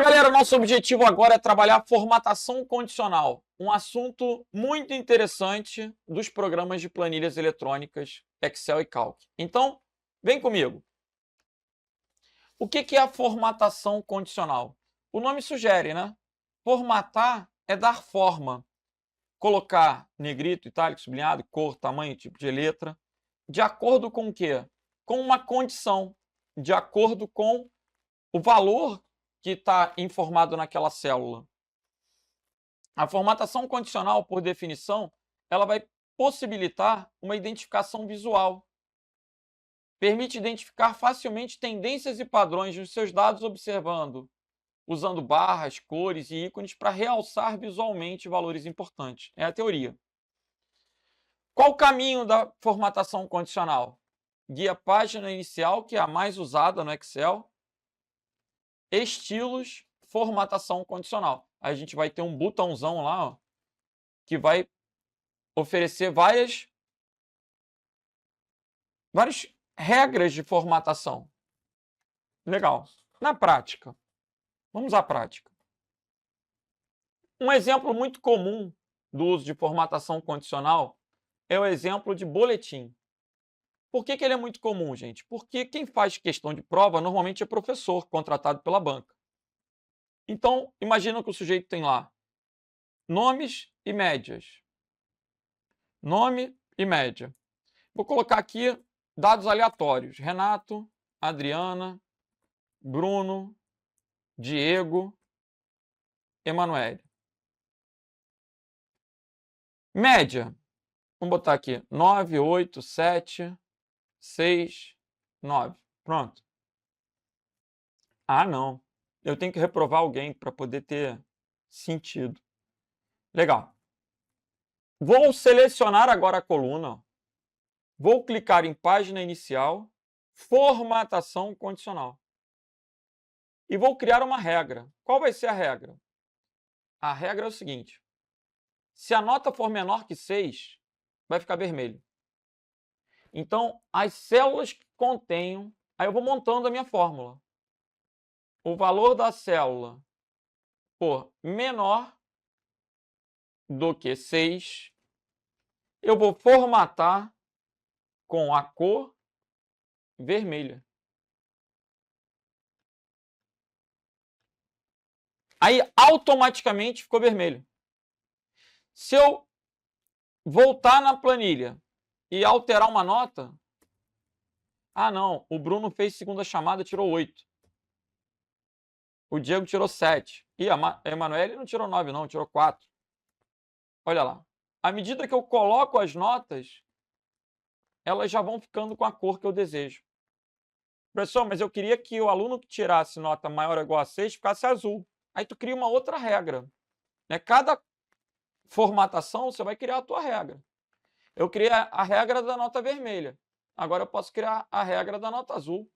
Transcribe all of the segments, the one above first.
galera, nosso objetivo agora é trabalhar a formatação condicional, um assunto muito interessante dos programas de planilhas eletrônicas Excel e Calc. Então, vem comigo. O que é a formatação condicional? O nome sugere, né? Formatar é dar forma, colocar negrito, itálico, sublinhado, cor, tamanho, tipo de letra, de acordo com o quê? Com uma condição, de acordo com o valor que está informado naquela célula. A formatação condicional, por definição, ela vai possibilitar uma identificação visual. Permite identificar facilmente tendências e padrões nos seus dados usando barras, cores e ícones para realçar visualmente valores importantes. É a teoria. Qual o caminho da formatação condicional? Guia página inicial, que é a mais usada no Excel. Estilos, formatação condicional. Aí a gente vai ter um botãozão lá, ó, que vai oferecer várias regras de formatação. Legal. Na prática, vamos à prática. Um exemplo muito comum do uso de formatação condicional é o exemplo de boletim. Por que ele é muito comum, gente? Porque quem faz questão de prova normalmente é professor contratado pela banca. Então, imagina que o sujeito tem lá nomes e médias. Nome e média. Vou colocar aqui dados aleatórios. Renato, Adriana, Bruno, Diego, Emanuele. Média. Vamos botar aqui 9, 8, 7, 6, 9. Pronto. Ah, não. Eu tenho que reprovar alguém para poder ter sentido. Legal. Vou selecionar agora a coluna. Vou clicar em página inicial, formatação condicional. E vou criar uma regra. Qual vai ser a regra? A regra é o seguinte: se a nota for menor que 6, vai ficar vermelho. Então, as células que contenham... Aí eu vou montando a minha fórmula. O valor da célula for menor do que 6, eu vou formatar com a cor vermelha. Aí, automaticamente, ficou vermelho. Se eu voltar na planilha e alterar uma nota... Ah, não, o Bruno fez segunda chamada e tirou 8. O Diego tirou 7. E a Emanuele não tirou 9, não, tirou 4. Olha lá. À medida que eu coloco as notas, elas já vão ficando com a cor que eu desejo. Professor, mas eu queria que o aluno que tirasse nota maior ou igual a 6 ficasse azul. Aí tu cria uma outra regra. Né? Cada formatação, você vai criar a tua regra. Eu criei a regra da nota vermelha. Agora eu posso criar a regra da nota azul.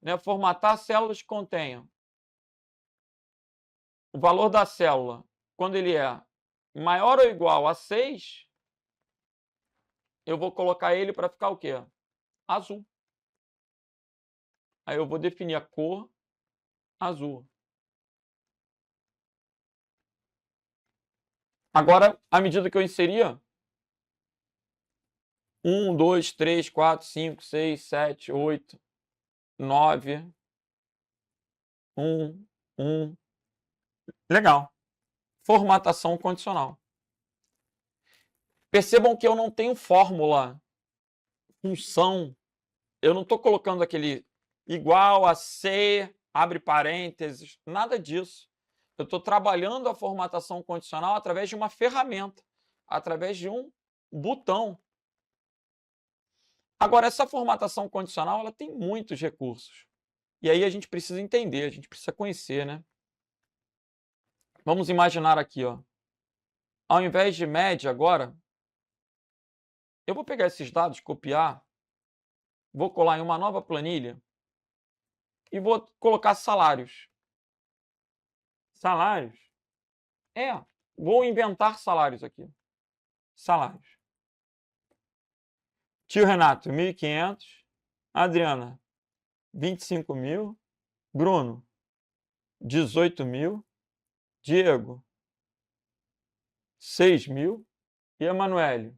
Né? Formatar células que contenham o valor da célula, quando ele é maior ou igual a 6, eu vou colocar ele para ficar o quê? Azul. Aí eu vou definir a cor azul. Agora, à medida que eu inseria 1, 2, 3, 4, 5, 6, 7, 8, 9, 1, 1. Legal. Formatação condicional. Percebam que eu não tenho fórmula, função. Eu não estou colocando aquele igual a C, abre parênteses, nada disso. Eu estou trabalhando a formatação condicional através de uma ferramenta, através de um botão. Agora, essa formatação condicional, ela tem muitos recursos. E aí a gente precisa entender, a gente precisa conhecer, né? Vamos imaginar aqui, ó. Ao invés de média agora, eu vou pegar esses dados, copiar, vou colar em uma nova planilha e vou colocar salários. Salários? Vou inventar salários aqui. Salários. Tio Renato, 1.500. Adriana, 25 mil. Bruno, 18.000. Diego, 6.000. E Emanuele,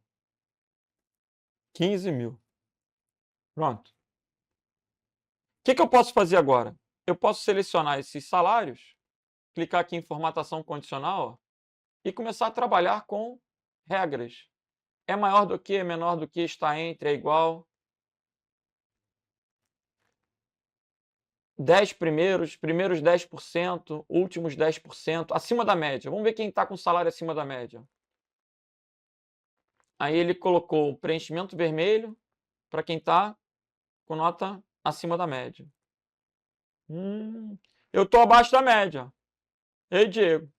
15.000. Pronto. O que eu posso fazer agora? Eu posso selecionar esses salários, clicar aqui em formatação condicional, ó, e começar a trabalhar com regras. É maior do que, é menor do que, está entre, é igual. 10 primeiros 10%, últimos 10%, acima da média. Vamos ver quem está com salário acima da média. Aí ele colocou o preenchimento vermelho para quem está com nota acima da média. Eu estou abaixo da média. Ei, Diego.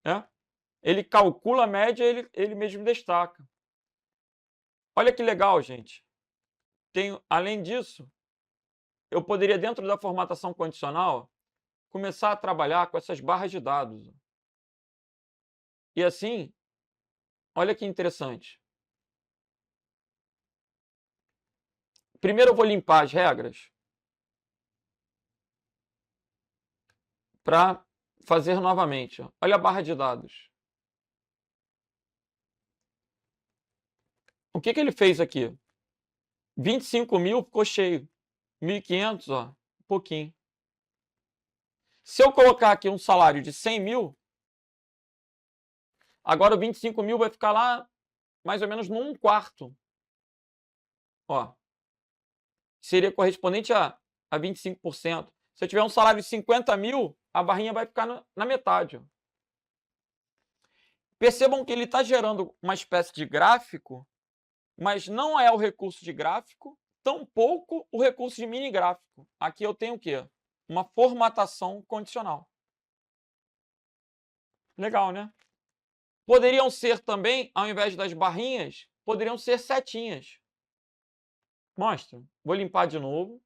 É? Ele calcula a média e ele mesmo destaca. Olha que legal, gente. Além disso, eu poderia, dentro da formatação condicional, começar a trabalhar com essas barras de dados. E assim, olha que interessante. Primeiro eu vou limpar as regras para fazer novamente. Olha a barra de dados. O que ele fez aqui? 25.000 ficou cheio. 1.500, ó, um pouquinho. Se eu colocar aqui um salário de 100.000, agora o 25.000 vai ficar lá mais ou menos no 1/4. Ó, seria correspondente a 25%. Se eu tiver um salário de 50.000, a barrinha vai ficar na metade. Ó. Percebam que ele está gerando uma espécie de gráfico, mas não é o recurso de gráfico, tampouco o recurso de mini gráfico. Aqui eu tenho o quê? Uma formatação condicional. Legal, né? Poderiam ser também, ao invés das barrinhas, poderiam ser setinhas. Mostra. Vou limpar de novo.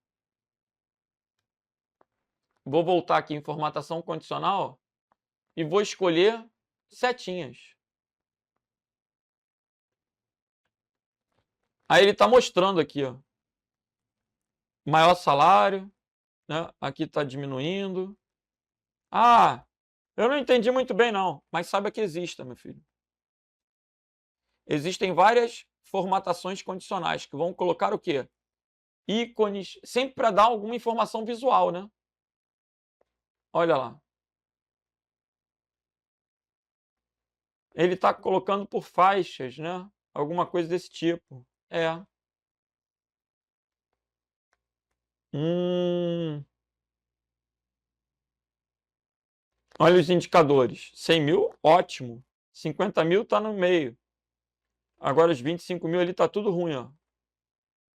Vou voltar aqui em formatação condicional e vou escolher setinhas. Aí ele está mostrando aqui, ó, maior salário, né? Aqui está diminuindo. Ah, eu não entendi muito bem não, mas saiba que exista, meu filho. Existem várias formatações condicionais que vão colocar o quê? Ícones, sempre para dar alguma informação visual, né? Olha lá. Ele está colocando por faixas, né? Alguma coisa desse tipo. É. Olha os indicadores. 100.000, ótimo. 50.000 está no meio. Agora os 25.000 ali está tudo ruim, ó.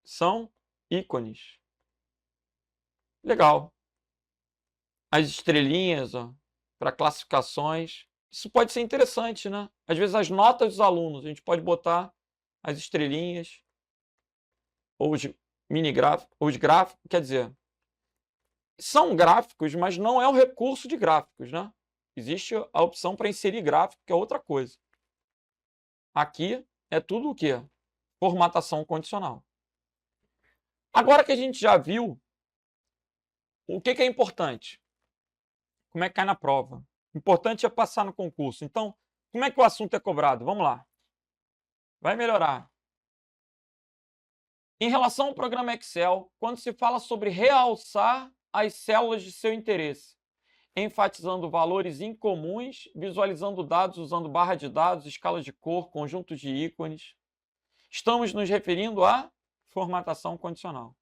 São ícones. Legal. As estrelinhas, ó, para classificações. Isso pode ser interessante, né? Às vezes as notas dos alunos, a gente pode botar as estrelinhas, ou os mini gráficos, os gráficos, quer dizer, são gráficos, mas não é o recurso de gráficos, né? Existe a opção para inserir gráfico, que é outra coisa. Aqui é tudo o quê? Formatação condicional. Agora que a gente já viu o que é importante, como é que cai na prova. Importante é passar no concurso. Então, como é que o assunto é cobrado? Vamos lá. Vai melhorar. Em relação ao programa Excel, quando se fala sobre realçar as células de seu interesse, enfatizando valores incomuns, visualizando dados usando barra de dados, escalas de cor, conjuntos de ícones, estamos nos referindo à formatação condicional.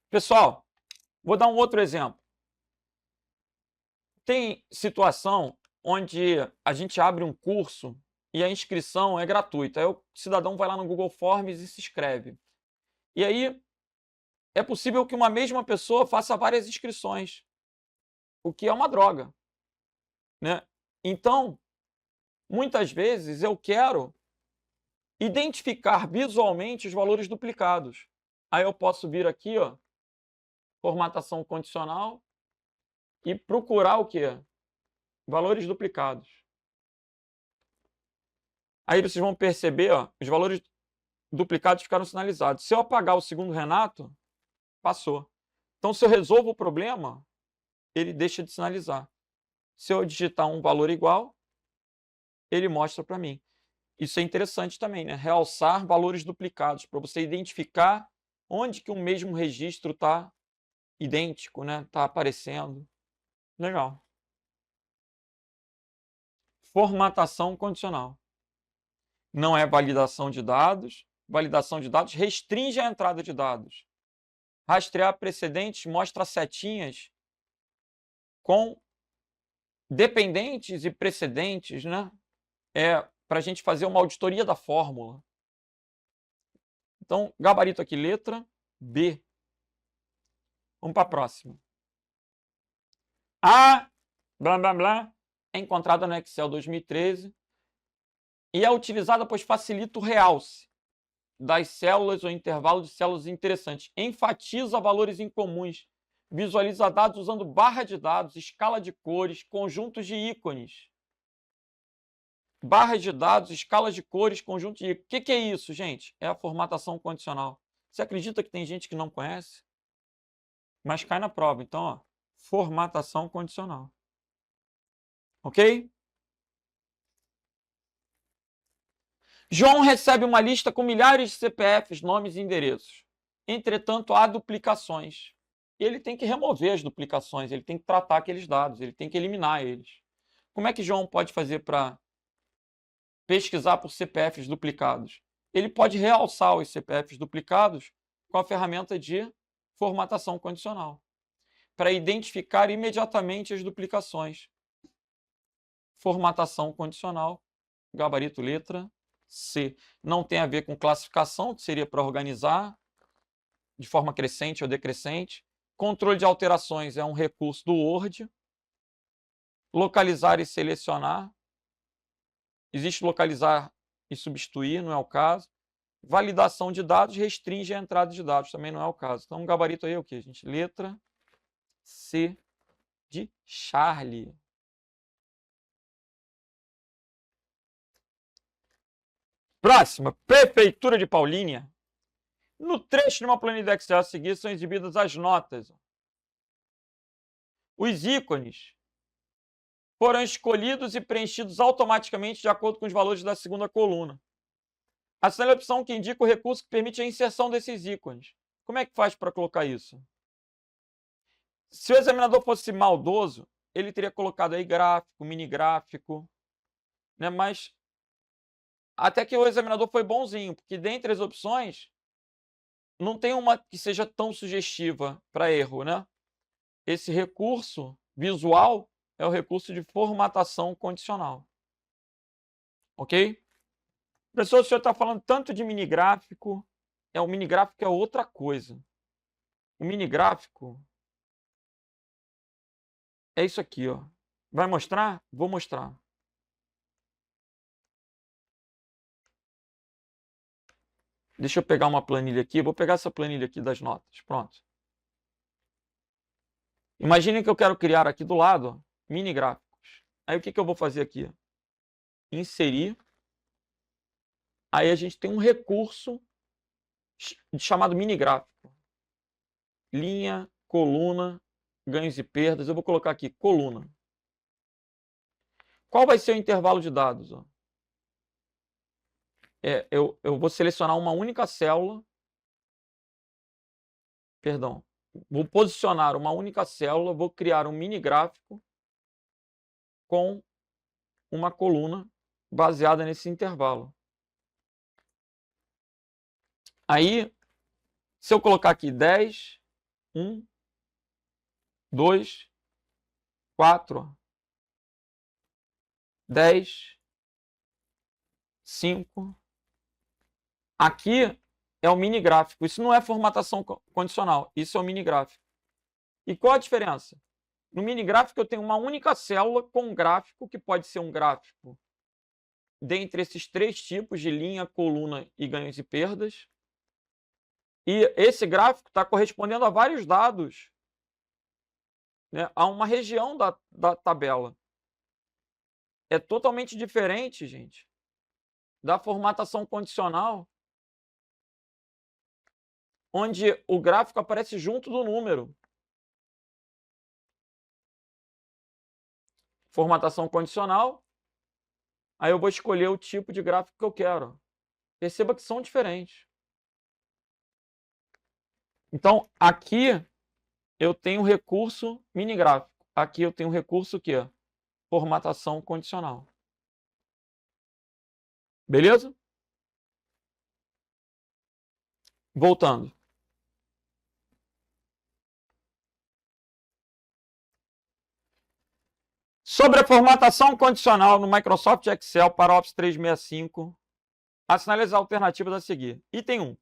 Pessoal, vou dar um outro exemplo. Tem situação onde a gente abre um curso e a inscrição é gratuita. Aí o cidadão vai lá no Google Forms e se inscreve. E aí é possível que uma mesma pessoa faça várias inscrições, o que é uma droga, né? Então, muitas vezes eu quero identificar visualmente os valores duplicados. Aí eu posso vir aqui, ó, formatação condicional, e procurar o quê? Valores duplicados. Aí vocês vão perceber, ó, os valores duplicados ficaram sinalizados. Se eu apagar o segundo Renato, passou. Então, se eu resolvo o problema, ele deixa de sinalizar. Se eu digitar um valor igual, ele mostra para mim. Isso é interessante também, né? Realçar valores duplicados, para você identificar onde que o mesmo registro está idêntico, né? Está aparecendo. Legal. Formatação condicional. Não é validação de dados. Validação de dados restringe a entrada de dados. Rastrear precedentes mostra setinhas com dependentes e precedentes, né? Para a gente fazer uma auditoria da fórmula. Então, gabarito aqui, letra B. Vamos para a próxima. A blá blá blá é encontrada no Excel 2013 e é utilizada pois facilita o realce das células ou intervalo de células interessantes. Enfatiza valores incomuns. Visualiza dados usando barra de dados, escala de cores, conjuntos de ícones. Barras de dados, escalas de cores, conjuntos de ícones. O que é isso, gente? É a formatação condicional. Você acredita que tem gente que não conhece? Mas cai na prova. Então, ó, formatação condicional. Ok? João recebe uma lista com milhares de CPFs, nomes e endereços. Entretanto, há duplicações. Ele tem que remover as duplicações, ele tem que tratar aqueles dados, ele tem que eliminar eles. Como é que João pode fazer para pesquisar por CPFs duplicados? Ele pode realçar os CPFs duplicados com a ferramenta de formatação condicional, para identificar imediatamente as duplicações. Formatação condicional, gabarito letra C. Não tem a ver com classificação, que seria para organizar de forma crescente ou decrescente. Controle de alterações é um recurso do Word. Localizar e selecionar. Existe localizar e substituir, não é o caso. Validação de dados restringe a entrada de dados, também não é o caso. Então, o gabarito aí é o quê, gente? Letra C de Charlie. Próxima, Prefeitura de Paulínia. No trecho de uma planilha do Excel a seguir são exibidas as notas. Os ícones foram escolhidos e preenchidos automaticamente de acordo com os valores da segunda coluna. Assinale a opção que indica o recurso que permite a inserção desses ícones. Como é que faz para colocar isso? Se o examinador fosse maldoso, ele teria colocado aí gráfico, mini gráfico, né? Mas até que o examinador foi bonzinho, porque dentre as opções não tem uma que seja tão sugestiva para erro, né? Esse recurso visual é o recurso de formatação condicional. Ok? Professor, o senhor está falando tanto de mini gráfico. O mini gráfico é outra coisa. O mini gráfico é isso aqui, ó. Vai mostrar? Vou mostrar. Deixa eu pegar uma planilha aqui. Vou pegar essa planilha aqui das notas. Pronto. Imaginem que eu quero criar aqui do lado, ó, mini gráficos. Aí o que eu vou fazer aqui? Inserir. Aí a gente tem um recurso chamado mini gráfico. Linha, coluna, ganhos e perdas. Eu vou colocar aqui coluna. Qual vai ser o intervalo de dados? Ó? Eu vou selecionar uma única célula. Perdão. Vou posicionar uma única célula, vou criar um mini gráfico com uma coluna baseada nesse intervalo. Aí, se eu colocar aqui 10, 1, 2, 4, 10, 5. Aqui é o mini gráfico. Isso não é formatação condicional, isso é o mini gráfico. E qual a diferença? No mini gráfico eu tenho uma única célula com um gráfico, que pode ser um gráfico dentre esses três tipos de linha, coluna e ganhos e perdas. E esse gráfico está correspondendo a vários dados, né, a uma região da tabela. É totalmente diferente, gente, da formatação condicional, onde o gráfico aparece junto do número. formatação condicional. Aí eu vou escolher o tipo de gráfico que eu quero. Perceba que são diferentes. Então, aqui eu tenho recurso mini gráfico. Aqui eu tenho recurso o quê? Formatação condicional. Beleza? Voltando. Sobre a formatação condicional no Microsoft Excel para Office 365, assinale as alternativas a seguir. Item 1.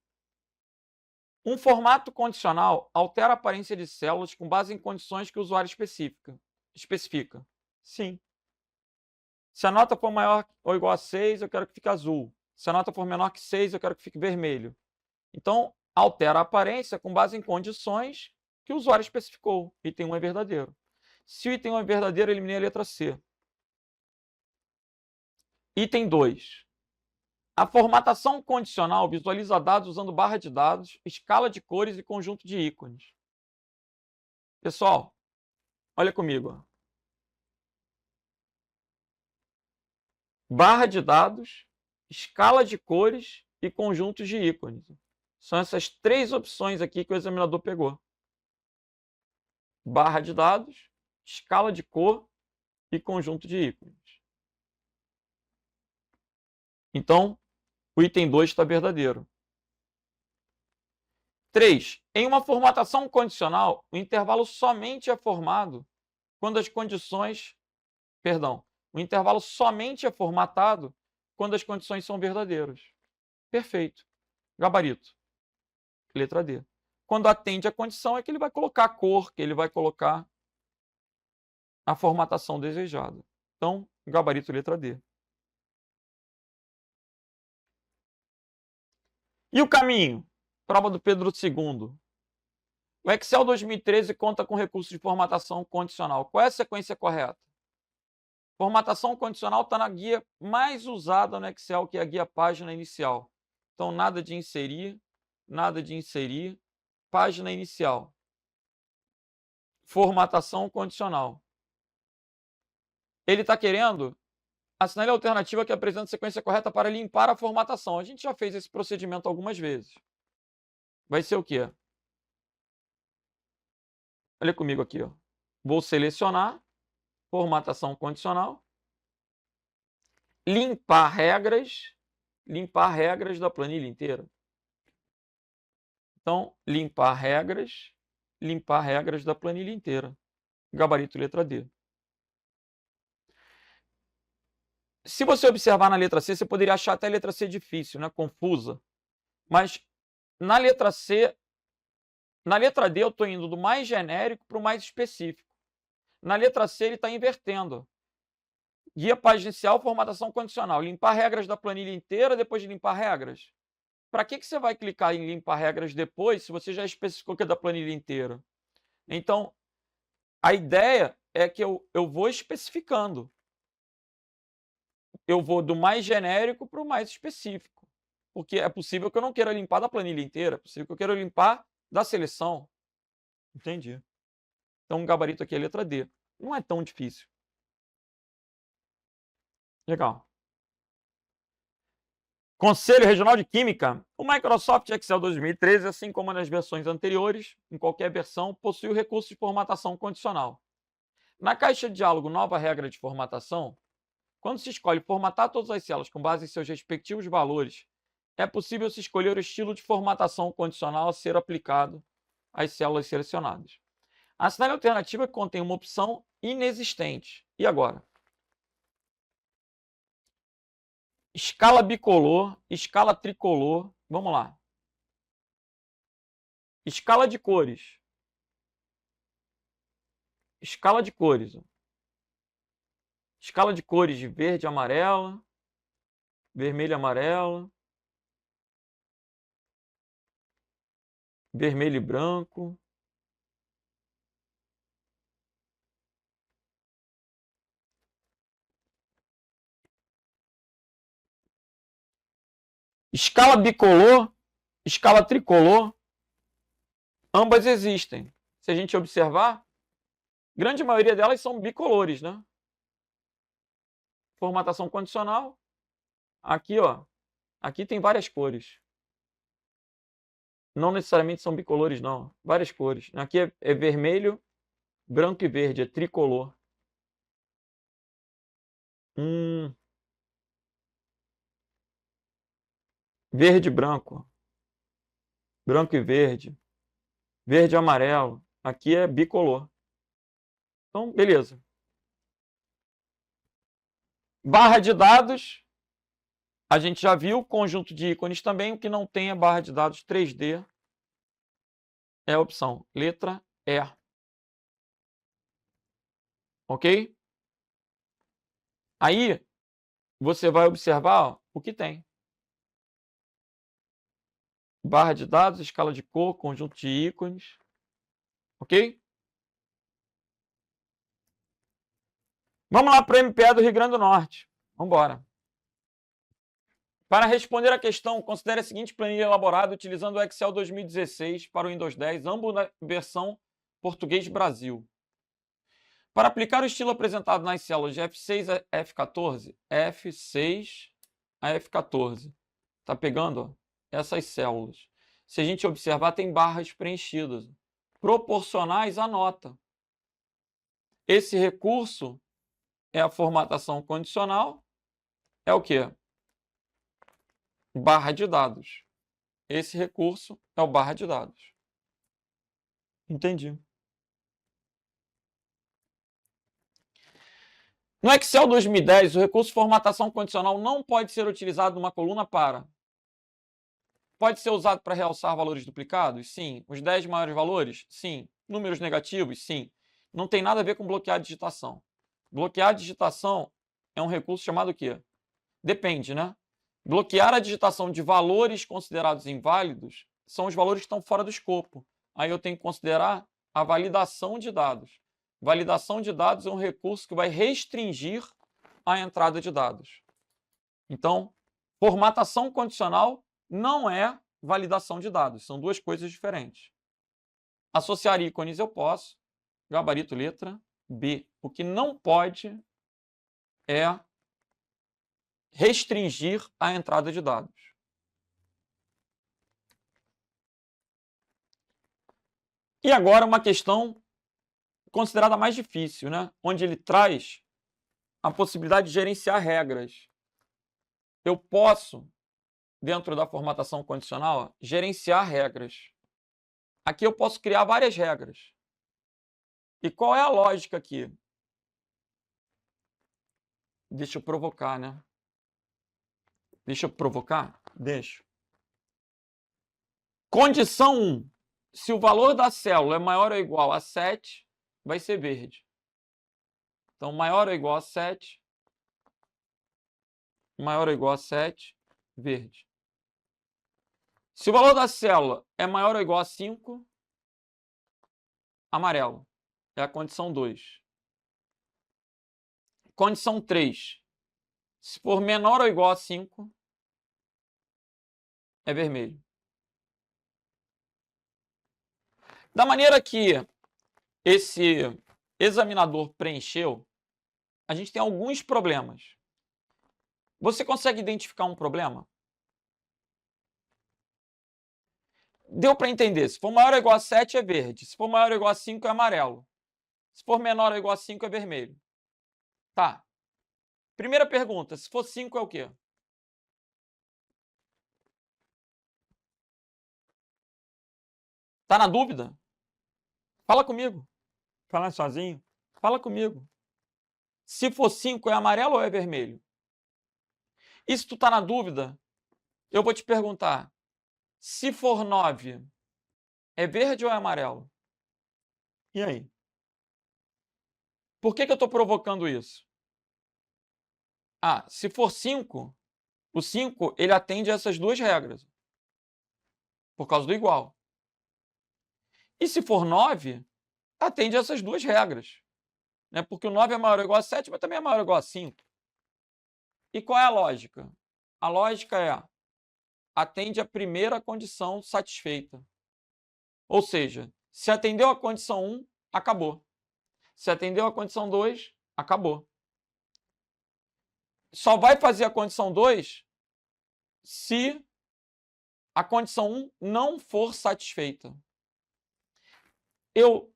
Um formato condicional altera a aparência de células com base em condições que o usuário especifica. Sim. Se a nota for maior ou igual a 6, eu quero que fique azul. Se a nota for menor que 6, eu quero que fique vermelho. Então, altera a aparência com base em condições que o usuário especificou. Item 1 é verdadeiro. Se o item 1 é verdadeiro, eliminei a letra C. Item 2. A formatação condicional visualiza dados usando barra de dados, escala de cores e conjunto de ícones. Pessoal, olha comigo. Barra de dados, escala de cores e conjuntos de ícones. São essas três opções aqui que o examinador pegou. Barra de dados, escala de cor e conjunto de ícones. Então, o item 2 está verdadeiro. 3. Em uma formatação condicional, o intervalo somente é formado quando as condições... o intervalo somente é formatado quando as condições são verdadeiras. Perfeito. Gabarito. Letra D. Quando atende a condição é que ele vai colocar a cor, que ele vai colocar a formatação desejada. Então, gabarito letra D. E o caminho? Prova do Pedro II. O Excel 2013 conta com recurso de formatação condicional. Qual é a sequência correta? Formatação condicional está na guia mais usada no Excel, que é a guia página inicial. Então, nada de inserir, página inicial. Formatação condicional. Ele está querendo assinale a alternativa que apresenta a sequência correta para limpar a formatação. A gente já fez esse procedimento algumas vezes. Vai ser o quê? Olha comigo aqui. Ó. Vou selecionar, formatação condicional, limpar regras da planilha inteira. Então, limpar regras da planilha inteira. Gabarito letra D. Se você observar na letra C, você poderia achar até a letra C difícil, né? Confusa. Mas na letra C, na letra D eu estou indo do mais genérico para o mais específico. Na letra C ele está invertendo. Guia página inicial, formatação condicional. Limpar regras da planilha inteira depois de limpar regras. Para que você vai clicar em limpar regras depois se você já especificou que é da planilha inteira? Então, a ideia é que eu vou especificando. Eu vou do mais genérico para o mais específico. Porque é possível que eu não queira limpar da planilha inteira. É possível que eu queira limpar da seleção. Entendi. Então, o gabarito aqui é a letra D. Não é tão difícil. Legal. Conselho Regional de Química. O Microsoft Excel 2013, assim como nas versões anteriores, em qualquer versão, possui o recurso de formatação condicional. Na caixa de diálogo Nova Regra de Formatação, quando se escolhe formatar todas as células com base em seus respectivos valores, é possível se escolher o estilo de formatação condicional a ser aplicado às células selecionadas. Assinale a alternativa que contém uma opção inexistente. E agora? Escala bicolor, escala tricolor. Vamos lá. Escala de cores. Escala de cores. Escala de cores de verde e amarelo, vermelho e amarelo, vermelho e branco. Escala bicolor, escala tricolor, ambas existem. Se a gente observar, grande maioria delas são bicolores, né? formatação condicional. Aqui, ó, aqui tem várias cores. Não necessariamente são bicolores, não. Várias cores. Aqui é vermelho, branco e verde, é tricolor. Verde e branco. Branco e verde. Verde e amarelo. Aqui é bicolor. Então, beleza. Barra de dados. A gente já viu. Conjunto de ícones também. O que não tem é barra de dados 3D. É a opção. Letra E. Ok? Aí, você vai observar ó, o que tem. Barra de dados, escala de cor, conjunto de ícones. Ok? Vamos lá para o MPE do Rio Grande do Norte. Vamos embora. Para responder a questão, considere a seguinte planilha elaborada utilizando o Excel 2016 para o Windows 10, ambos na versão português Brasil. Para aplicar o estilo apresentado nas células de F6 a F14, F6 a F14. Tá pegando ó, essas células. Se a gente observar, tem barras preenchidas, proporcionais à nota. Esse recurso é a formatação condicional, é o quê? Barra de dados. Esse recurso é o barra de dados. Entendi. No Excel 2010, o recurso formatação condicional não pode ser utilizado numa coluna para. Pode ser usado para realçar valores duplicados? Sim. Os 10 maiores valores? Sim. Números negativos? Sim. Não tem nada a ver com bloquear a digitação. Bloquear a digitação é um recurso chamado o quê? Depende, né? Bloquear a digitação de valores considerados inválidos são os valores que estão fora do escopo. Aí eu tenho que considerar a validação de dados. Validação de dados é um recurso que vai restringir a entrada de dados. Então, formatação condicional não é validação de dados. São duas coisas diferentes. Associar ícones eu posso. Gabarito letra B. O que não pode é restringir a entrada de dados. E agora uma questão considerada mais difícil, né? Onde ele traz a possibilidade de gerenciar regras. Eu posso, dentro da formatação condicional, gerenciar regras. Aqui eu posso criar várias regras. E qual é a lógica aqui? Deixa eu provocar, né? Deixa eu provocar? Deixa. Condição 1. Se o valor da célula é maior ou igual a 7, vai ser verde. Então, maior ou igual a 7, maior ou igual a 7, verde. Se o valor da célula é maior ou igual a 5, amarelo. É a condição 2. Condição 3. Se for menor ou igual a 5, é vermelho. Da maneira que esse examinador preencheu, a gente tem alguns problemas. Você consegue identificar um problema? Deu para entender. Se for maior ou igual a 7, é verde. Se for maior ou igual a 5, é amarelo. Se for menor ou igual a 5, é vermelho. Tá. Primeira pergunta. Se for 5, é o quê? Tá na dúvida? Fala comigo. Falar sozinho? Fala comigo. Se for 5, é amarelo ou é vermelho? E se tu tá na dúvida, eu vou te perguntar. Se for 9, é verde ou é amarelo? E aí? Por que eu estou provocando isso? Ah, se for 5, o 5 ele atende a essas duas regras. Por causa do igual. E se for 9, atende a essas duas regras. Né? Porque o 9 é maior ou igual a 7, mas também é maior ou igual a 5. E qual é a lógica? A lógica é, atende a primeira condição satisfeita. Ou seja, se atendeu a condição 1, acabou. Se atendeu a condição 2, acabou. só vai fazer a condição 2 se a condição 1 não for satisfeita. Eu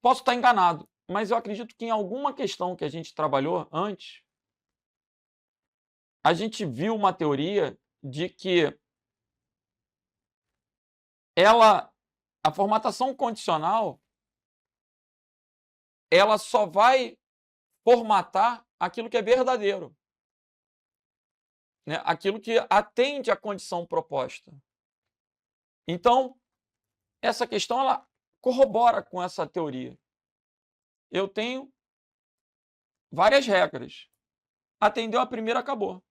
posso estar enganado, mas eu acredito que em alguma questão que a gente trabalhou antes, a gente viu uma teoria de que a formatação condicional, ela só vai formatar aquilo que é verdadeiro, né? Aquilo que atende à condição proposta. Então, essa questão ela corrobora com essa teoria. Eu tenho várias regras. Atendeu a primeira, acabou.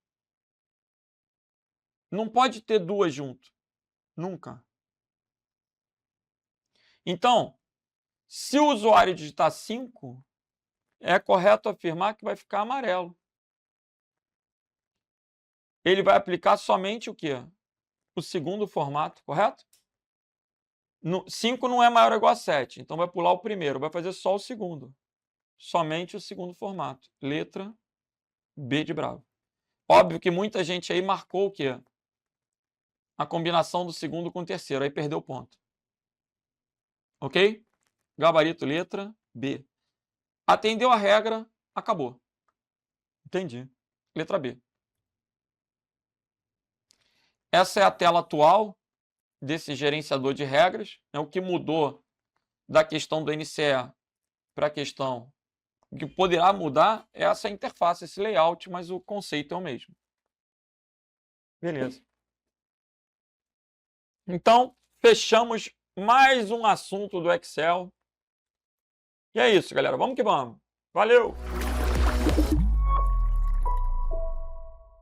Não pode ter duas junto. Nunca. Então, se o usuário digitar 5, é correto afirmar que vai ficar amarelo. Ele vai aplicar somente o quê? O segundo formato, correto? 5 não é maior ou igual a 7, então vai pular o primeiro, vai fazer só o segundo. Somente o segundo formato. Letra B de bravo. Óbvio que muita gente aí marcou o quê? A combinação do segundo com o terceiro, aí perdeu o ponto. Ok? Gabarito, letra B. Atendeu a regra, acabou. Entendi. Letra B. Essa é a tela atual desse gerenciador de regras. O que mudou da questão do NCE para a questão... O que poderá mudar é essa interface, esse layout, mas o conceito é o mesmo. Beleza. Então, fechamos mais um assunto do Excel. E é isso, galera. Vamos que vamos. Valeu!